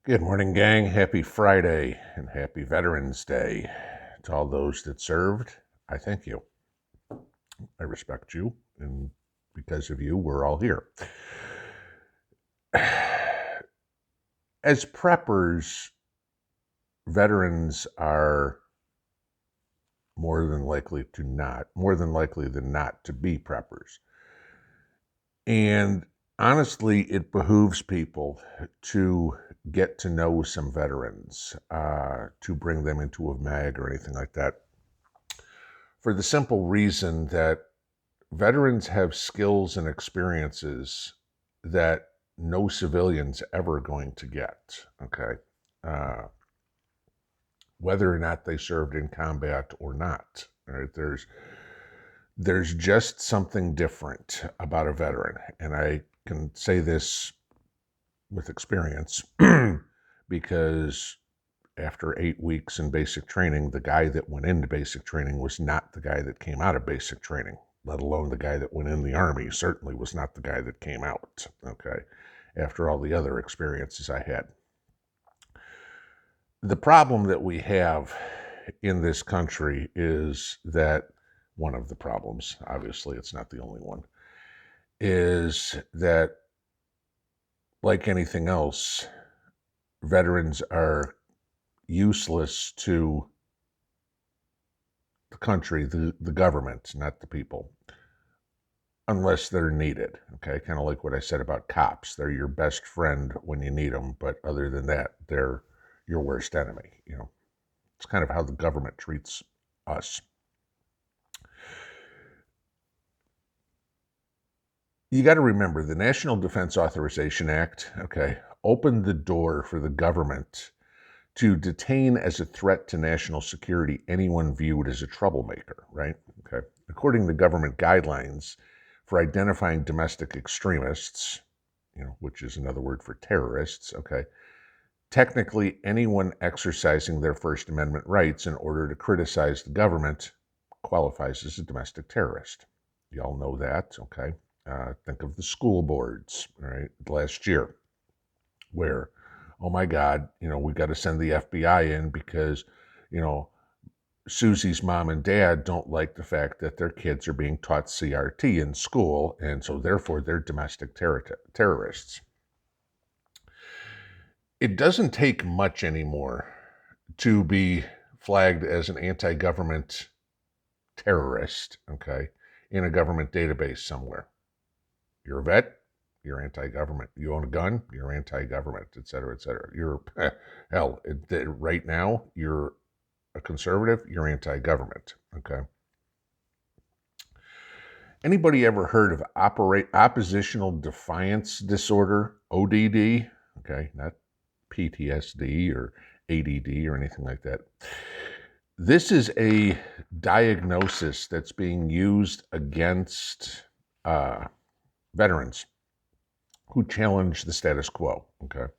Good morning, gang. Happy Friday and happy Veterans Day. To all those that served, I thank you. I respect you, and because of you, we're all here. As preppers, veterans are more than likely than not to be preppers. And honestly, it behooves people to get to know some veterans, to bring them into a mag or anything like that, for the simple reason that veterans have skills and experiences that no civilian's ever going to get, okay? Uh, whether or not they served in combat or not, right? There's just something different about a veteran, and I can say this with experience because after 8 weeks in basic training, the guy that went into basic training was not the guy that came out of basic training, let alone the guy that went in the Army certainly was not the guy that came out, okay, after all the other experiences I had. The problem that we have in this country is that one of the problems, obviously it's not the only one, is that, like anything else, veterans are useless to the country, the government, not the people, unless they're needed, okay? Kind of like what I said about cops. They're your best friend when you need them, but other than that, they're your worst enemy, you know? It's kind of how the government treats us. You got to remember, the National Defense Authorization Act, okay, opened the door for the government to detain as a threat to national security anyone viewed as a troublemaker, right? Okay. According to government guidelines for identifying domestic extremists, which is another word for terrorists, okay, technically anyone exercising their First Amendment rights in order to criticize the government qualifies as a domestic terrorist. You all know that, okay? Think of the school boards, right, last year, where, oh my God, we got to send the FBI in because, Susie's mom and dad don't like the fact that their kids are being taught CRT in school, and so therefore they're domestic terrorists. It doesn't take much anymore to be flagged as an anti-government terrorist, okay, in a government database somewhere. You're a vet, you're anti-government. You own a gun, you're anti-government, et cetera, et cetera. You're, hell, right now, you're a conservative, you're anti-government, okay? Anybody ever heard of oppositional defiance disorder, ODD? Okay, not PTSD or ADD or anything like that. This is a diagnosis that's being used against veterans who challenge the status quo, okay?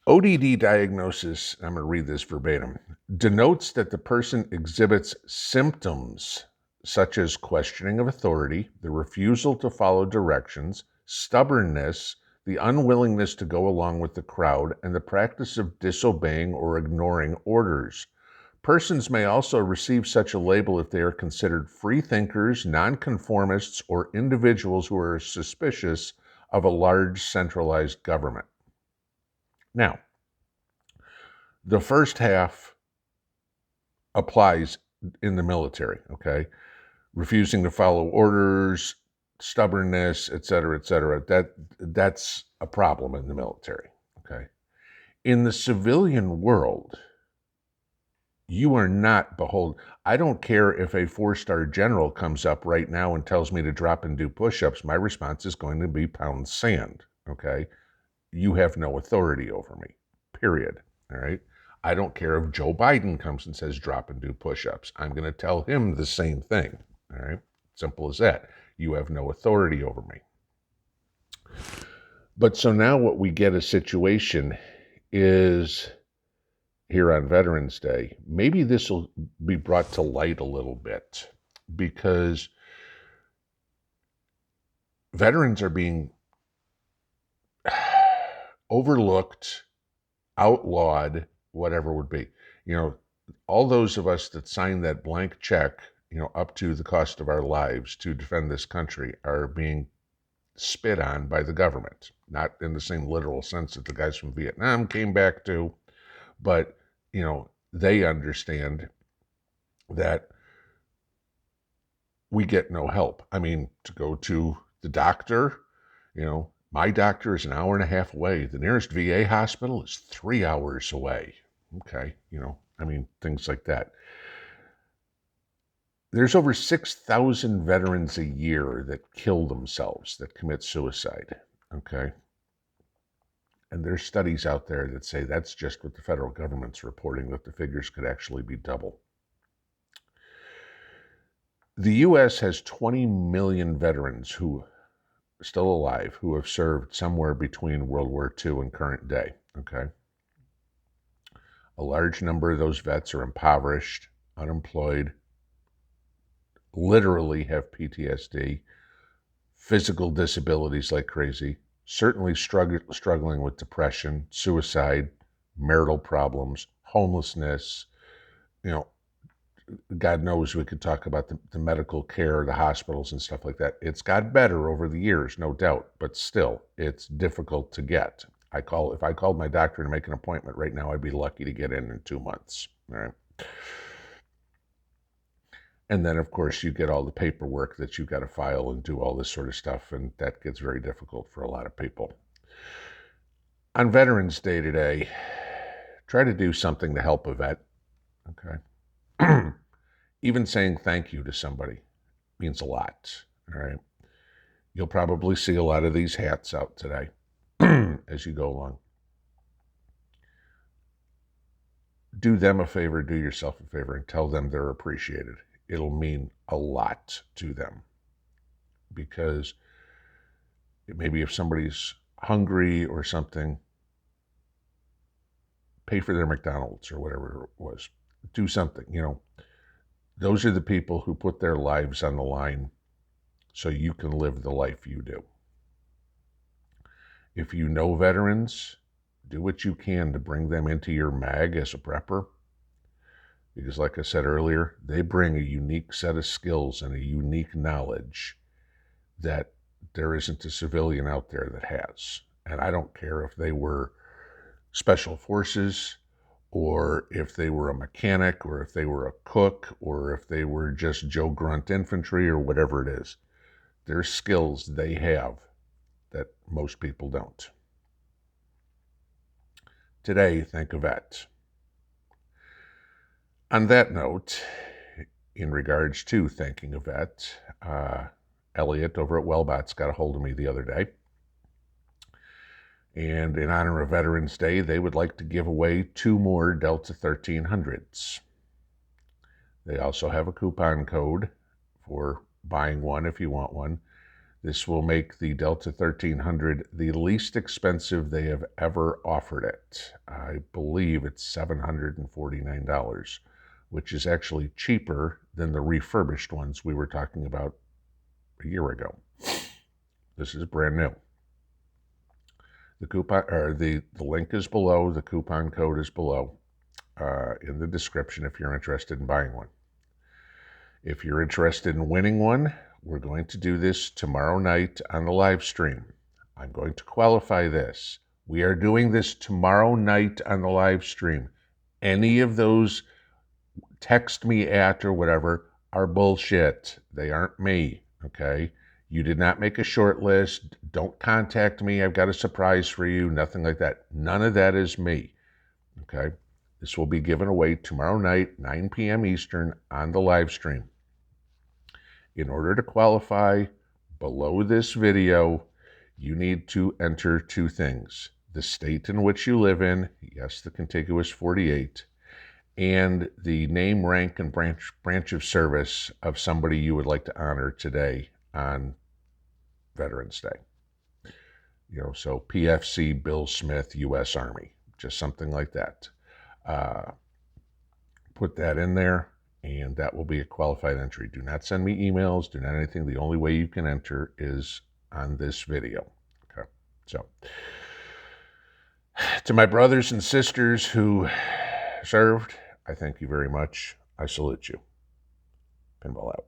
ODD diagnosis, I'm going to read this verbatim, denotes that the person exhibits symptoms such as questioning of authority, the refusal to follow directions, stubbornness, the unwillingness to go along with the crowd, and the practice of disobeying or ignoring orders. Persons may also receive such a label if they are considered free thinkers, nonconformists, or individuals who are suspicious of a large centralized government. Now, the first half applies in the military, okay? Refusing to follow orders, stubbornness, et cetera, that's a problem in the military, okay? In the civilian world, you are not beholden. I don't care if a 4-star general comes up right now and tells me to drop and do push-ups. My response is going to be pound sand, okay? You have no authority over me, period, all right? I don't care if Joe Biden comes and says drop and do push-ups. I'm going to tell him the same thing, all right? Simple as that. You have no authority over me. But so now what we get a situation is here on Veterans Day, maybe this will be brought to light a little bit because veterans are being overlooked, outlawed, whatever would be. All those of us that sign that blank check, up to the cost of our lives to defend this country are being spit on by the government. Not in the same literal sense that the guys from Vietnam came back to, but, they understand that we get no help. I mean, to go to the doctor, my doctor is an hour and a half away. The nearest VA hospital is 3 hours away. Okay, things like that. There's over 6,000 veterans a year that kill themselves, that commit suicide, okay? And there's studies out there that say that's just what the federal government's reporting, that the figures could actually be double. The U.S. has 20 million veterans who are still alive, who have served somewhere between World War II and current day, okay? A large number of those vets are impoverished, unemployed, literally have PTSD, physical disabilities like crazy, certainly struggling with depression, suicide, marital problems, homelessness. God knows we could talk about the medical care, the hospitals and stuff like that. It's got better over the years, no doubt, but still, it's difficult to get. If I called my doctor to make an appointment right now, I'd be lucky to get in 2 months, all right? And then, of course, you get all the paperwork that you've got to file and do all this sort of stuff, and that gets very difficult for a lot of people. On Veterans Day today, try to do something to help a vet, okay? Even saying thank you to somebody means a lot, all right? You'll probably see a lot of these hats out today as you go along. Do them a favor, do yourself a favor, and tell them they're appreciated. It'll mean a lot to them, because maybe if somebody's hungry or something, pay for their McDonald's or whatever it was. Do something, Those are the people who put their lives on the line so you can live the life you do. If you know veterans, do what you can to bring them into your mag as a prepper. Because like I said earlier, they bring a unique set of skills and a unique knowledge that there isn't a civilian out there that has. And I don't care if they were special forces, or if they were a mechanic, or if they were a cook, or if they were just Joe Grunt infantry, or whatever it is. There's skills they have that most people don't. Today, thank a vet. On that note, in regards to thanking a vet, Elliot over at Wellbots got a hold of me the other day. And in honor of Veterans Day, they would like to give away 2 more Delta 1300s. They also have a coupon code for buying one if you want one. This will make the Delta 1300 the least expensive they have ever offered it. I believe it's $749, which is actually cheaper than the refurbished ones we were talking about a year ago. This is brand new. The coupon, or the link is below. The coupon code is below in the description if you're interested in buying one. If you're interested in winning one, we're going to do this tomorrow night on the live stream. I'm going to qualify this. We are doing this tomorrow night on the live stream. Any of those text me at or whatever are bullshit. They aren't me, okay? You did not make a short list. Don't contact me. I've got a surprise for you. Nothing like that. None of that is me, okay? This will be given away tomorrow night, 9 p.m. Eastern, on the live stream. In order to qualify, below this video, you need to enter 2 things. The state in which you live in, yes, the contiguous 48, and the name, rank, and branch of service of somebody you would like to honor today on Veterans Day. So PFC, Bill Smith, U.S. Army, just something like that. Put that in there, and that will be a qualified entry. Do not send me emails. Do not anything. The only way you can enter is on this video. Okay, so To my brothers and sisters who served, I thank you very much. I salute you. Pinball out.